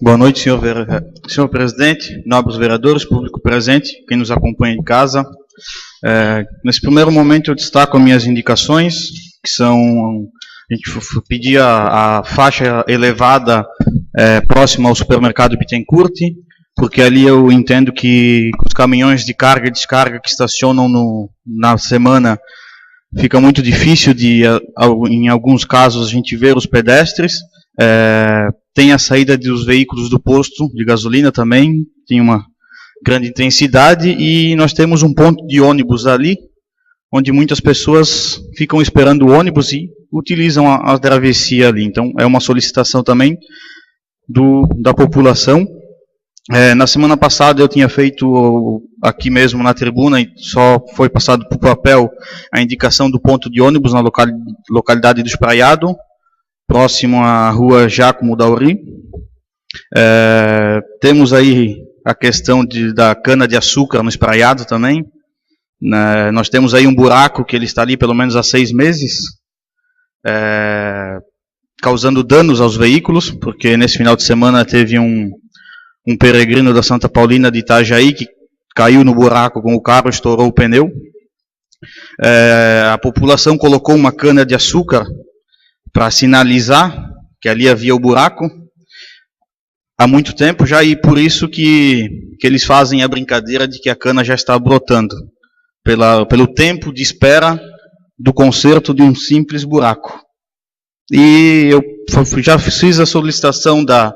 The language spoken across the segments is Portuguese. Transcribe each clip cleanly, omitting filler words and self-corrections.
Boa noite, senhor presidente, nobres vereadores, público presente, quem nos acompanha de casa. Nesse primeiro momento eu destaco as minhas indicações, que são, a gente pedir a faixa elevada próxima ao supermercado Bittencourt, porque ali eu entendo que os caminhões de carga e descarga que estacionam na semana, fica muito difícil de, em alguns casos, a gente ver os pedestres. Tem a saída dos veículos do posto de gasolina também, tem uma grande intensidade, e nós temos um ponto de ônibus ali, onde muitas pessoas ficam esperando o ônibus e utilizam a travessia ali. Então, é uma solicitação também da população. Na semana passada eu tinha feito aqui mesmo na tribuna, e só foi passado por papel a indicação do ponto de ônibus na localidade do Espraiado, próximo à rua Giacomo Dauri. Temos aí a questão da cana-de-açúcar no Espraiado também. Nós temos aí um buraco que ele está ali pelo menos há 6 meses, causando danos aos veículos, porque nesse final de semana teve um peregrino da Santa Paulina de Itajaí que caiu no buraco com o carro, estourou o pneu. A população colocou uma cana-de-açúcar para sinalizar que ali havia o buraco há muito tempo já, e por isso que eles fazem a brincadeira de que a cana já está brotando, pelo tempo de espera do conserto de um simples buraco. E eu já fiz a solicitação da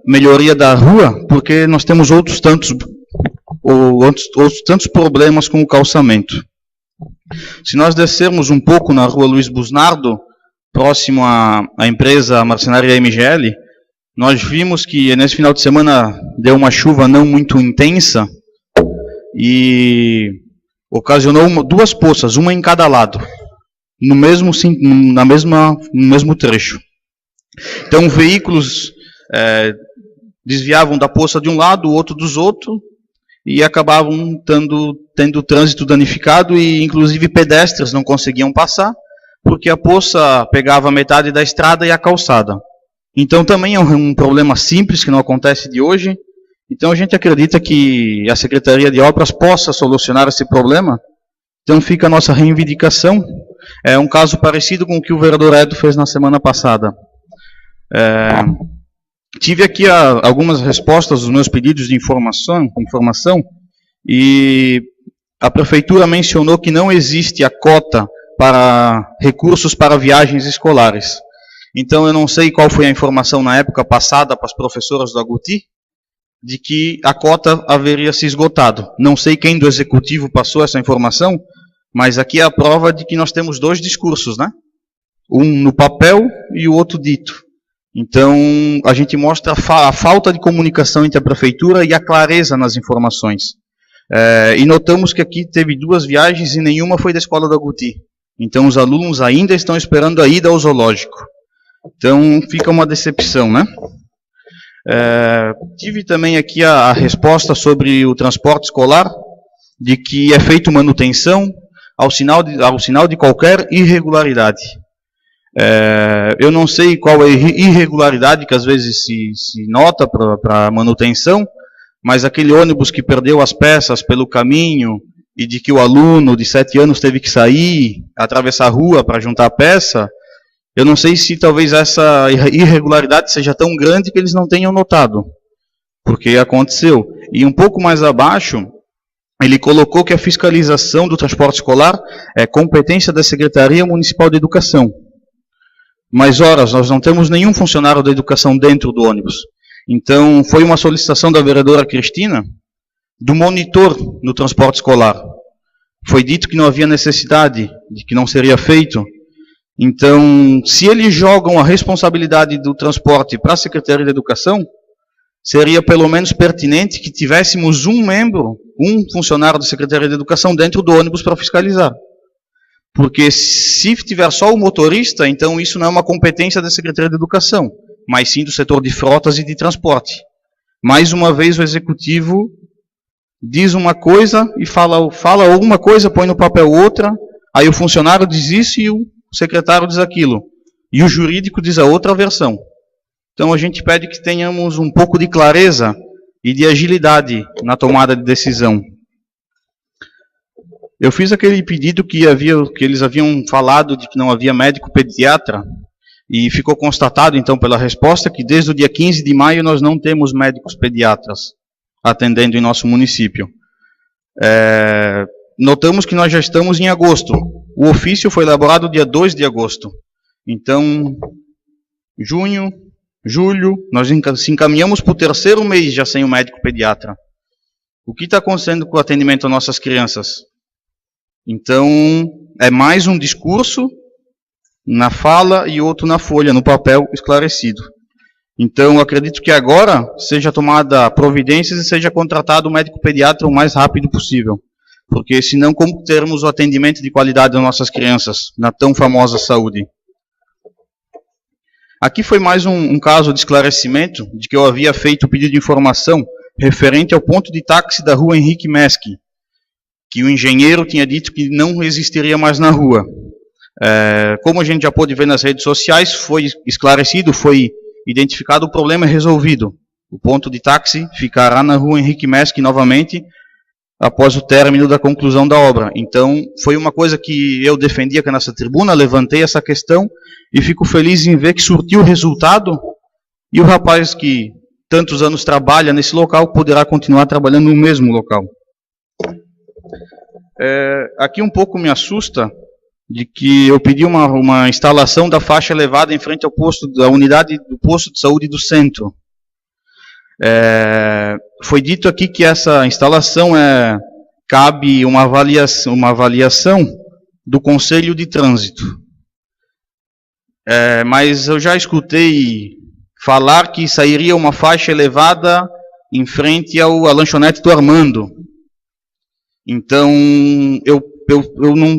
melhoria da rua, porque nós temos outros tantos problemas com o calçamento. Se nós descermos um pouco na rua Luiz Busnardo, próximo à empresa marcenaria MGL, nós vimos que nesse final de semana deu uma chuva não muito intensa e ocasionou 2 poças, uma em cada lado, no mesmo trecho. Então veículos desviavam da poça de um lado, o outro dos outros, e acabavam tendo o trânsito danificado, e inclusive pedestres não conseguiam passar, porque a poça pegava metade da estrada e a calçada. Então também é um problema simples, que não acontece de hoje. Então a gente acredita que a Secretaria de Obras possa solucionar esse problema. Então fica a nossa reivindicação. É um caso parecido com o que o vereador Edo fez na semana passada. Tive aqui algumas respostas aos meus pedidos de informação, e a prefeitura mencionou que não existe a cota para recursos para viagens escolares. Então eu não sei qual foi a informação na época passada para as professoras do Agouti, de que a cota haveria se esgotado. Não sei quem do executivo passou essa informação, mas aqui é a prova de que nós temos 2 discursos, né? Um no papel e o outro dito. Então, a gente mostra a falta de comunicação entre a prefeitura e a clareza nas informações. E notamos que aqui teve 2 viagens e nenhuma foi da escola do Agouti. Então, os alunos ainda estão esperando a ida ao zoológico. Então, fica uma decepção, né? Tive também aqui a resposta sobre o transporte escolar, de que é feita manutenção ao sinal de qualquer irregularidade. Eu não sei qual é a irregularidade que às vezes se nota para manutenção, mas aquele ônibus que perdeu as peças pelo caminho e de que o aluno de 7 anos teve que sair, atravessar a rua para juntar a peça, eu não sei se talvez essa irregularidade seja tão grande que eles não tenham notado, porque aconteceu. E um pouco mais abaixo, ele colocou que a fiscalização do transporte escolar é competência da Secretaria Municipal de Educação. Mas, horas, nós não temos nenhum funcionário da educação dentro do ônibus. Então, foi uma solicitação da vereadora Cristina, do monitor no transporte escolar. Foi dito que não havia necessidade, de que não seria feito. Então, se eles jogam a responsabilidade do transporte para a Secretaria de Educação, seria pelo menos pertinente que tivéssemos um funcionário da Secretaria de Educação dentro do ônibus para fiscalizar. Porque se tiver só o motorista, então isso não é uma competência da Secretaria de Educação, mas sim do setor de frotas e de transporte. Mais uma vez o Executivo diz uma coisa e fala alguma coisa, põe no papel outra, aí o funcionário diz isso e o secretário diz aquilo. E o jurídico diz a outra versão. Então a gente pede que tenhamos um pouco de clareza e de agilidade na tomada de decisão. Eu fiz aquele pedido que eles haviam falado de que não havia médico pediatra, e ficou constatado então pela resposta que desde o dia 15 de maio nós não temos médicos pediatras atendendo em nosso município. Notamos que nós já estamos em agosto. O ofício foi elaborado dia 2 de agosto. Então, junho, julho, nós se encaminhamos para o 3º mês já sem o médico pediatra. O que está acontecendo com o atendimento às nossas crianças? Então, é mais um discurso na fala e outro na folha, no papel esclarecido. Então, acredito que agora seja tomada providências e seja contratado o médico pediatra o mais rápido possível. Porque senão, como termos o atendimento de qualidade das nossas crianças na tão famosa saúde? Aqui foi mais um caso de esclarecimento de que eu havia feito o pedido de informação referente ao ponto de táxi da rua Henrique Meschi, que o engenheiro tinha dito que não existiria mais na rua. Como a gente já pôde ver nas redes sociais, foi esclarecido, foi identificado, o problema é resolvido. O ponto de táxi ficará na rua Henrique Meschi novamente, após o término da conclusão da obra. Então, foi uma coisa que eu defendi aqui nessa tribuna, levantei essa questão, e fico feliz em ver que surtiu resultado, e o rapaz que tantos anos trabalha nesse local, poderá continuar trabalhando no mesmo local. Aqui um pouco me assusta, de que eu pedi uma instalação da faixa elevada em frente ao posto, da unidade do posto de saúde do centro. Foi dito aqui que essa instalação cabe uma avaliação do Conselho de Trânsito. Mas eu já escutei falar que sairia uma faixa elevada em frente à lanchonete do Armando. Então, eu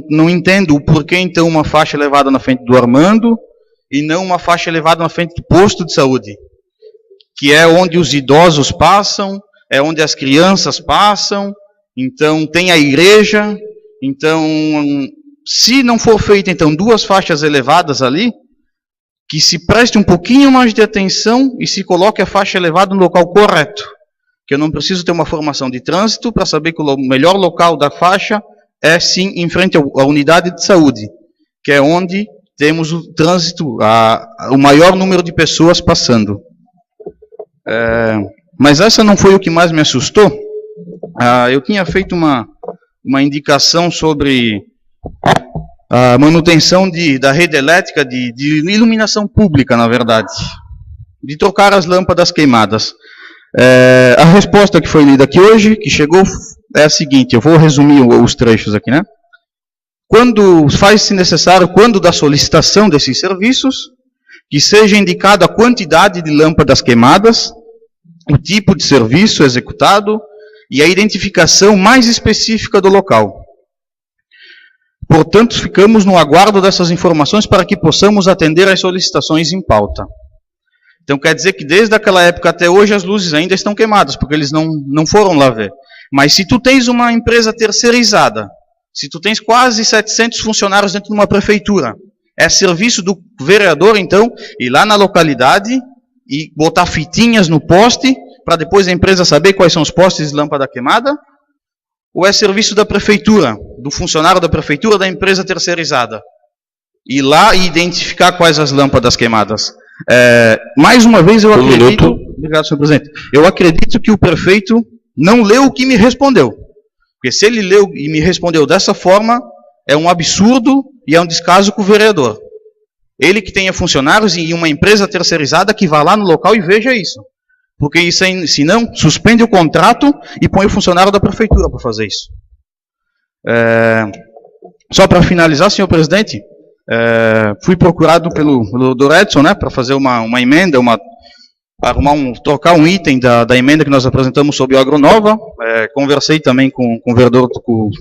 não entendo o porquê, então, uma faixa elevada na frente do Armando e não uma faixa elevada na frente do posto de saúde, que é onde os idosos passam, é onde as crianças passam, então tem a igreja. Então, se não for feita, então, 2 faixas elevadas ali, que se preste um pouquinho mais de atenção e se coloque a faixa elevada no local correto. Que eu não preciso ter uma formação de trânsito para saber que o melhor local da faixa é sim em frente à unidade de saúde, que é onde temos o trânsito, o maior número de pessoas passando. Mas essa não foi o que mais me assustou. Eu tinha feito uma indicação sobre a manutenção da rede elétrica, de iluminação pública, na verdade, de trocar as lâmpadas queimadas. A resposta que foi lida aqui hoje, que chegou, é a seguinte, eu vou resumir os trechos aqui, né? Quando faz-se necessário, quando da solicitação desses serviços, que seja indicada a quantidade de lâmpadas queimadas, o tipo de serviço executado e a identificação mais específica do local. Portanto, ficamos no aguardo dessas informações para que possamos atender às solicitações em pauta. Então, quer dizer que desde aquela época até hoje as luzes ainda estão queimadas, porque eles não foram lá ver. Mas se tu tens uma empresa terceirizada, se tu tens quase 700 funcionários dentro de uma prefeitura, é serviço do vereador, então, ir lá na localidade e botar fitinhas no poste, para depois a empresa saber quais são os postes de lâmpada queimada? Ou é serviço da prefeitura, do funcionário da prefeitura, da empresa terceirizada? Ir lá e identificar quais as lâmpadas queimadas. Mais uma vez eu acredito... Obrigado, senhor presidente. Eu acredito que o prefeito não leu o que me respondeu. Porque se ele leu e me respondeu dessa forma, é um absurdo e é um descaso com o vereador. Ele que tenha funcionários e uma empresa terceirizada que vá lá no local e veja isso. Porque isso, senão, suspende o contrato e põe o funcionário da prefeitura para fazer isso. Só para finalizar, senhor presidente, fui procurado pelo Dr. Edson, né, para fazer uma emenda, trocar um item da emenda que nós apresentamos sobre o Agronova. Conversei também com o vereador, com o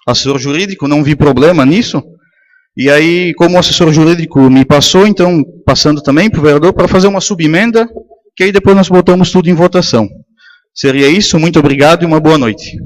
assessor jurídico, não vi problema nisso. E aí, como o assessor jurídico me passou, então, passando também para o vereador, para fazer uma subemenda, que aí depois nós botamos tudo em votação. Seria isso, muito obrigado e uma boa noite.